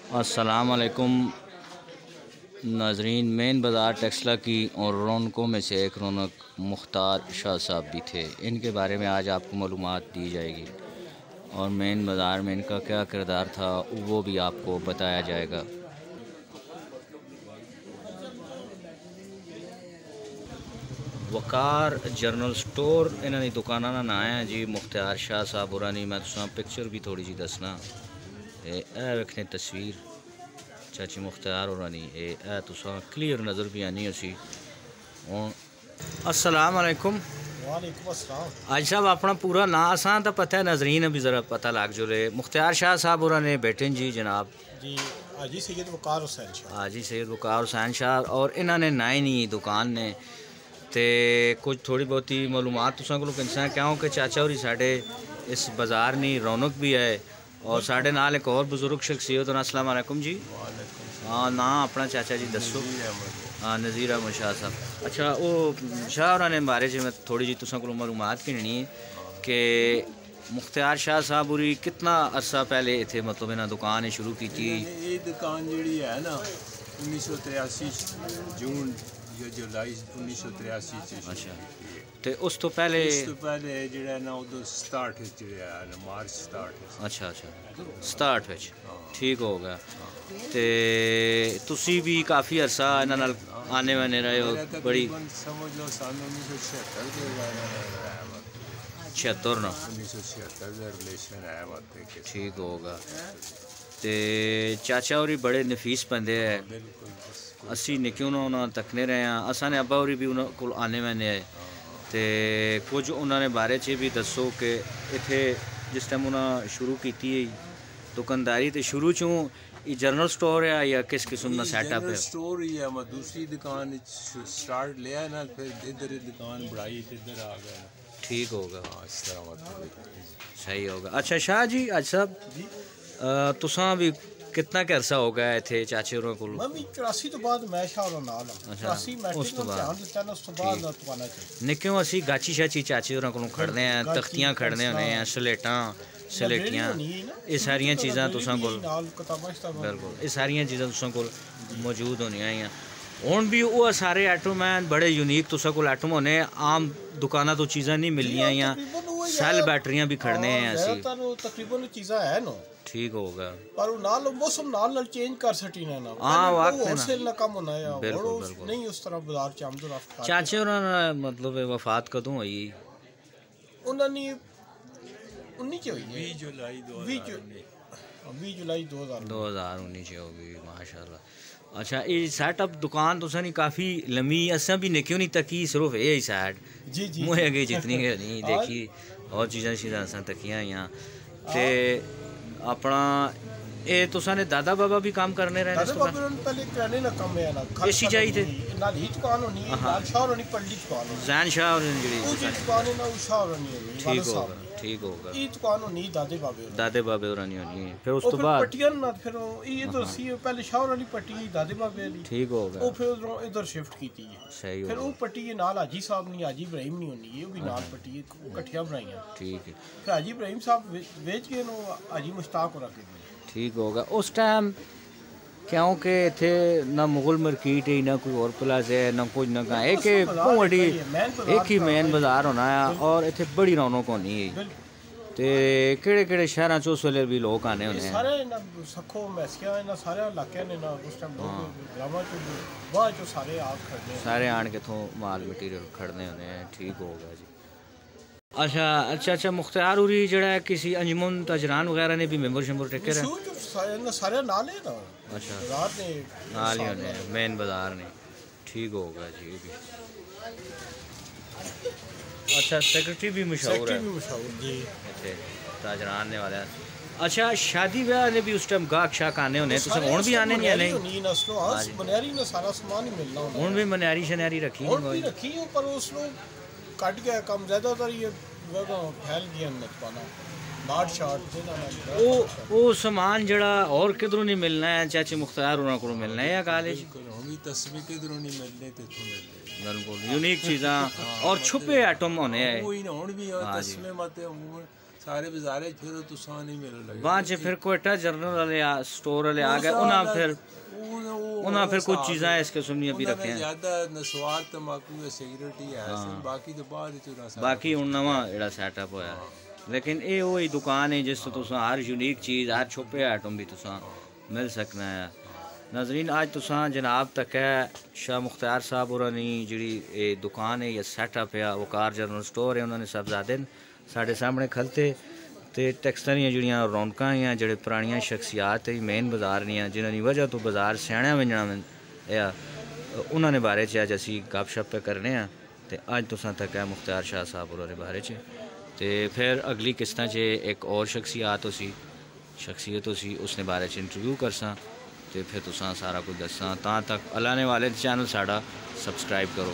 अस्सलाम वालेकुम नाजरीन। मेन बाज़ार टेक्सला की और रौनकों में से एक रौनक मुख्तार शाह साहब भी थे। इनके बारे में आज आपको मालूमात दी जाएगी और मेन बाज़ार में इनका क्या किरदार था वो भी आपको बताया जाएगा। वकार जनरल स्टोर इन्होंने दुकाना का नाम है जी। मुख्तार शाह साहब होरानी मैं तुसा पिक्चर भी थोड़ी जी दसना। वेखने तस्वीर चाची मुख्तार होरानी ए तुसा क्लियर नज़र भी आनी उसी। अस्सलाम वालेकुम। वालेकुम अस्सलाम। आज साहब अपना पूरा नाम आसान तो पता है, नजरीन भी ज़रा पता लग जो रहे। मुख्तार शाह साहब होरानी बेटे जी जनाब जी हाजी सैयद वकार हुसैन शाह। हाजी सैयद वकार हुसैन शाह और इन्होंने नाई नहीं दुकान ने ते कुछ थोड़ी बहुती मालूमात तुसा को किसा क्योंकि चाचा होरी साढ़े इस बाज़ार नी रौनक भी है और साढ़े नाल एक और बुजुर्ग शख्सियत। अस्सलाम वालेकुम जी। हाँ ना अपना चाचा जी दसो। हाँ नज़ीर अहमद शाह साहब। अच्छा वो शाह होराने बारे में थोड़ी जी तुसा को मालूमात घिननी है कि मुख्तार शाह साहब होरी कितना अरसा पहले इतने मतलब इन्हें दुकान शुरू की थी। ये दुकान जी है ना 1983 जून या जुलाई 1983 अच्छा तो उस तो पहले जो ना उदो स्टार्ट जो मार्च स्टार्ट। अच्छा अच्छा स्टार्ट विच ठीक हो गया। तो तुसी भी काफ़ी अरसा इन्हां नाल आने वाने रहे हो बड़ी समझ लो सन 76 ना 1976 रिलेशन है बात ठीक होगा। तो चाचा होरी बड़े नफीस बंदे है। असी निक्के उन्होंने तकने रहे हैं असा ने अब्बा होरी भी उन्होंने को आने मैंने है तो कुछ उन्होंने बारे च भी दसो कि इतने जिस टाइम उन्हें शुरू की दुकानदारी तो शुरू चों जनरल स्टोर है या किस किस्म का सेटअप है? स्टोर ही है मैं दूसरी दुकान स्टार्ट लिया ना फिर इधर दुकान बढ़ाई इधर आ गया। ठीक होगा इस तरह सही होगा। अच्छा शाह जी आज साहब तुसा भी कितना क अरसा हो गया इतने चाचे होरां कोल? मैं भी 84 तो बाद मैं शाह होरां नाल हां। 84 मैट्रिक में ध्यान दिता ना उस तो बाद ना दुकाना च निक्के असी गाची शाची चाचे होरां कोलों खड़ने हैं तख्तियां खड़ने होने हैं स्लेटां स्लेटियां ये सारियां चीज़ां तुसां कोल बिल्कुल ये सारियां चीज़ां तुसां कोल मौजूद होनियां हैं। हुण भी वो सारे आइटम बड़े यूनीक तुसां कोल आइटम होने आम दुकाना तो चीज़ां नहीं मिलनियां या सेल बैटरियां भी खड़ने हैं असी तकरीबन चीज़ां है ना ठीक होगा पर नाल मौसम नाल चेंज कर सटी ना ना। हां वाकई होलसेल ना कम होना है बिल्कुल नहीं उस तरह बाजार च आमद रफ्त। चाचे होरां मतलब वफात कदों हुई? उन्होंने 19 च हुई 20 जुलाई 2019 हो गई माशाल्लाह। अच्छा ये सेटअप दुकान तुसा नहीं काफ़ी लम्बी असा भी निक्की नहीं तकी सिर्फ ये साइड जी जी मुँह अगे जितनी गै नहीं देखी और चीज़ां चीज़ां असा तकियां हुई ते अपना ये तुसा ने दादा बाबा भी काम करने रहे दादा बाबा ने पहले कराने ना काम है ना एसी चाहिए थे नाल ही दुकान होनी है नाल शाह होनी पल्ली दुकान है जैन शाह और जड़ी वो दुकान है ना वो शाह होनी है ठीक होगा ठीक होगा। ये दुकान होनी दादे बाबे होरानी होनी है फिर उस तो बाद पट्टियां ना फिर ये तो सी पहले शाह होनी पट्टी दादे बाबे वाली ठीक होगा वो फिर उधरों इधर शिफ्ट की थी सही फिर वो पट्टी नाल हाजी साहब नहीं हाजी इब्राहिम नहीं होनी ये भी नाल पट्टी इकट्ठियां बनाईयां ठीक है। फिर हाजी इब्राहिम साहब बेच के नो हाजी मुश्ताक हो रखे ठीक होगा। उस टाइम क्योंकि इतने ना मुगल मार्केट है ना कोई और प्लाजा है ना कुछ ना कहाँ एक ही मेन बाजार होना है और इतने बड़ी रौनक होनी है। तो केड़े केड़े शहर च उस वेले भी लोग आने होने हैं सारे ना सखो मैसिया ना सारे इलाके ने ना उस टाइम ग्रामां च बाहर च सारे आप खड़ने सारे आन के थों माल मटीरियल खड़ने होने हैं ठीक होगा जी। अच्छा अच्छा अच्छा मुख्तार होरी जड़ा किसी अंजुमन तजरान वगैरह ने भी मेंबर शेंबर टेके रहे सारे नाल है ना। अच्छा बाजार ने नाल ही होने मेन बाजार ने ठीक होगा जी भी। अच्छा सेक्रेटरी भी मशहूर है जी ताजरान ने वाला। अच्छा शादी ब्याह ने भी उस टाइम गाहक शाक आने होने तो हुण भी आने नहीं नहीं मनियारी ने सारा सामान ही मिलना हुण भी मनियारी शनियारी रखी रखी पर उस कट गया कम ज़्यादातर ये फैल गया मत पाना बाट शाट वो सामान जड़ा और किधरों नहीं मिलना है चाचे मुख्तार होना को मिलना है या कॉलेज तस्वीर किधरों नहीं मिलने तो बिल्कुल यूनिक चीज़ां और छुपे आइटम होने हैं कोई ना हुण भी तस्वीर मत सारे बाजारे फिर तुसा नहीं मिल लगे वहाँ से फिर कोयटा जनरल वाले स्टोर वाले आ गए उन्हें फिर कुछ चीज़ें इस किस्म की अभी रखे हैं ज़्यादा नस्वार तंबाकू या सिगरेट ही है बाकी तो बाद बाकी हूँ नवा जेड़ा सैटअप होया लेकिन ये वही दुकान है जिस तो हर यूनीक चीज़ हर छुपे आइटम भी तुसा मिल सकना है। नाजरीन आज तुसा जनाब तक है शाह मुख्तार साहब होरानी जी दुकान है या सैटअप है वकार जनरल स्टोर है उन्होंने साहबजादे साढ़े सामने खलते तो टैक्सां दियां जिहड़ियां रौनकां हैं जेह्ड़े पुरानियां शख्सियात मेन बाजार दियां जिन्हां दी वजह तो बाजार स्याणा वंजना है उन्होंने बारे च अज असी गपशप पे करने हैं तो अज तुसां तक है मुख्तार शाह साहब होरां दे बारे च तो फिर अगली किस्तां च एक और शख्सियत उसी उसने बारे च इंटरव्यू करसां तो फिर तुसां सारा कुछ दस्सां तां तक अल्लाह ने वाले चैनल साड़ा सब्सक्राइब करो।